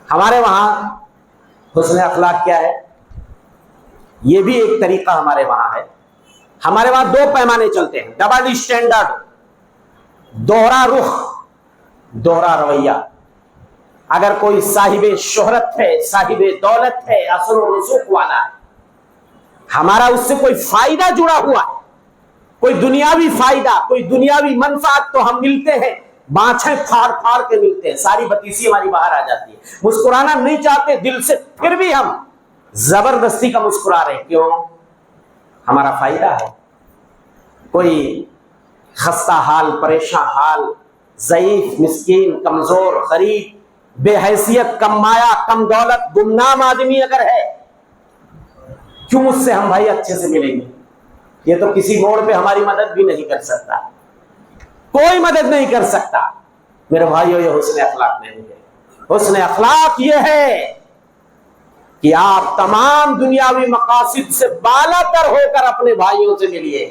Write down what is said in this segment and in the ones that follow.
ہمارے وہاں حسن اخلاق کیا ہے؟ یہ بھی ایک طریقہ ہمارے وہاں ہے. ہمارے وہاں دو پیمانے چلتے ہیں، ڈبل اسٹینڈرڈ، دوہرا رخ، دوہرا رویہ. اگر کوئی صاحب شہرت ہے، صاحب دولت ہے، اثر و رسوخ والا ہے، ہمارا اس سے کوئی فائدہ جڑا ہوا ہے، کوئی دنیاوی فائدہ، کوئی دنیاوی منفعت، تو ہم ملتے ہیں، بانچھیں پھاڑ پھاڑ کے ملتے ہیں، ساری بتیسی ہماری باہر آ جاتی ہے. مسکرانا نہیں چاہتے دل سے، پھر بھی ہم زبردستی کا مسکرا رہے ہیں. کیوں؟ ہمارا فائدہ ہے. کوئی خستہ حال، پریشان حال، ضعیف، مسکین، کمزور، غریب، بے حیثیت، کم مایہ، کم دولت، گمنام آدمی اگر ہے، کیوں اس سے ہم بھائی اچھے سے ملیں گے؟ یہ تو کسی موڑ پہ ہماری مدد بھی نہیں کر سکتا، کوئی مدد نہیں کر سکتا. میرے بھائیو، یہ حسن اخلاق نہیں ہے. حسن اخلاق یہ ہے کہ آپ تمام دنیاوی مقاصد سے بالا تر ہو کر اپنے بھائیوں سے ملیے.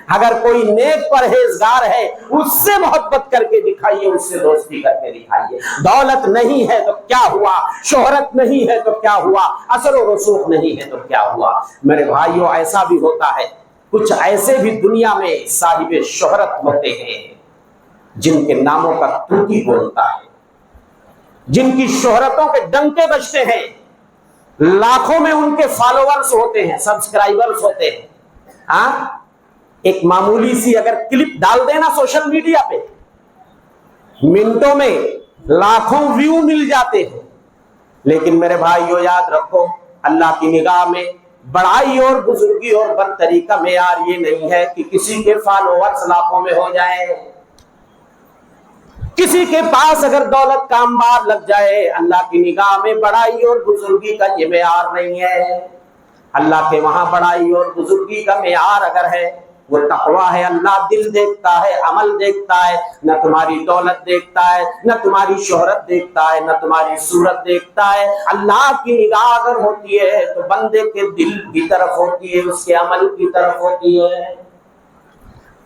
اگر کوئی نیک پرہیزگار ہے، اس سے محبت کر کے دکھائیے، اس سے دوستی کر کے دکھائیے. دولت نہیں ہے تو کیا ہوا، شہرت نہیں ہے تو کیا ہوا، اثر و رسوخ نہیں ہے تو کیا ہوا. میرے بھائیوں، ایسا بھی ہوتا ہے، کچھ ایسے بھی دنیا میں صاحب شہرت ہوتے ہیں جن کے ناموں کا طوطی بولتا ہے، جن کی شہرتوں کے ڈنکے بجتے ہیں، لاکھوں میں ان کے فالوورز ہوتے ہیں، سبسکرائبرز ہوتے ہیں. ہاں، ایک معمولی سی اگر کلپ ڈال دینا سوشل میڈیا پہ، منٹوں میں لاکھوں ویو مل جاتے ہیں. لیکن میرے بھائیو، یاد رکھو، اللہ کی نگاہ میں بڑائی اور بزرگی اور برتری کا معیار یہ نہیں ہے کہ کسی کے فالوورز لاکھوں میں ہو جائیں، کسی کے پاس اگر دولت کا انبار لگ جائے. اللہ کی نگاہ میں بڑائی اور بزرگی کا یہ معیار نہیں ہے. اللہ کے وہاں بڑائی اور بزرگی کا معیار اگر ہے، وہ تقویٰ ہے. اللہ دل دیکھتا ہے، عمل دیکھتا ہے، نہ تمہاری دولت دیکھتا ہے، نہ تمہاری شہرت دیکھتا ہے، نہ تمہاری صورت دیکھتا ہے. اللہ کی نگاہ اگر ہوتی ہے تو بندے کے دل کی طرف ہوتی ہے، اس کے عمل کی طرف ہوتی ہے.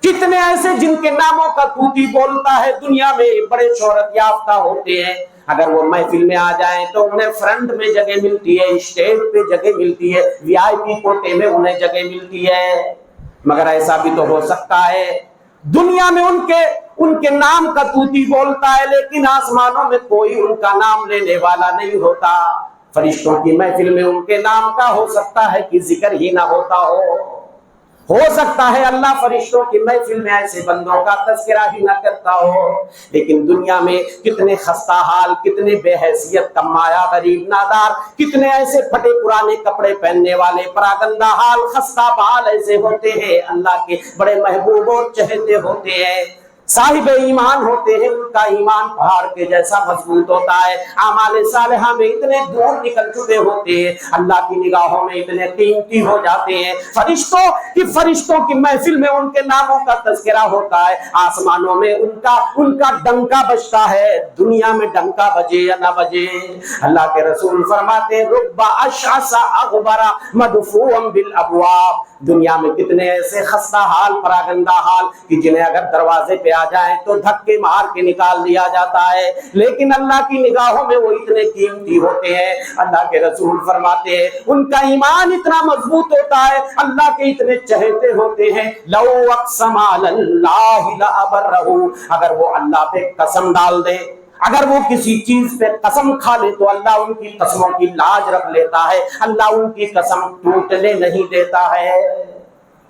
کتنے ایسے جن کے ناموں کا طوطی بولتا ہے، دنیا میں بڑے شہرت یافتہ ہوتے ہیں، اگر وہ محفل میں آ جائیں تو انہیں فرنٹ میں جگہ ملتی ہے، اسٹیج پہ جگہ ملتی ہے، وی آئی پی کوٹے میں انہیں جگہ ملتی ہے. مگر ایسا بھی تو ہو سکتا ہے دنیا میں ان کے نام کا طوطی بولتا ہے، لیکن آسمانوں میں کوئی ان کا نام لینے والا نہیں ہوتا. فرشتوں کی محفل میں ان کے نام کا ہو سکتا ہے کہ ذکر ہی نہ ہوتا ہو سکتا ہے اللہ فرشتوں کی محفل میں ایسے بندوں کا تذکرہ ہی نہ کرتا ہو. لیکن دنیا میں کتنے خستہ حال، کتنے بے حیثیت، کم مایہ، غریب، نادار، کتنے ایسے پھٹے پرانے کپڑے پہننے والے پراگندہ حال، خستہ بال ایسے ہوتے ہیں، اللہ کے بڑے محبوب اور چہتے ہوتے ہیں، صاحب ایمان ہوتے ہیں. ان کا ایمان پہاڑ کے جیسا مضبوط ہوتا ہے، اعمال صالحہ میں اتنے دور نکل چکے ہوتے ہیں، اللہ کی نگاہوں میں اتنے قیمتی ہو جاتے ہیں. فرشتوں کی محفل میں ان کے ناموں کا تذکرہ ہوتا ہے، آسمانوں میں ان کا ڈنکا بجتا ہے. دنیا میں ڈنکا بجے یا نہ بجے، اللہ کے رسول فرماتے ہیں رب اشعث اغبر مدفوع بالابواب. دنیا میں کتنے ایسے خستہ حال، پراگندہ حال کہ جنہیں اگر دروازے پہ آ جائیں تو دھکے مار کے نکال دیا جاتا ہے، لیکن اللہ کی نگاہوں میں وہ اتنے قیمتی ہوتے ہیں. اللہ کے رسول فرماتے ہیں ان کا ایمان اتنا مضبوط ہوتا ہے، اللہ کے اتنے چہتے ہوتے ہیں. لو اقسم علی اللہ لابرہ، اگر وہ اللہ پہ قسم ڈال دے، اگر وہ کسی چیز پہ قسم کھا لے تو اللہ ان کی قسموں کی لاج رکھ لیتا ہے، اللہ ان کی قسم ٹوٹنے نہیں دیتا ہے.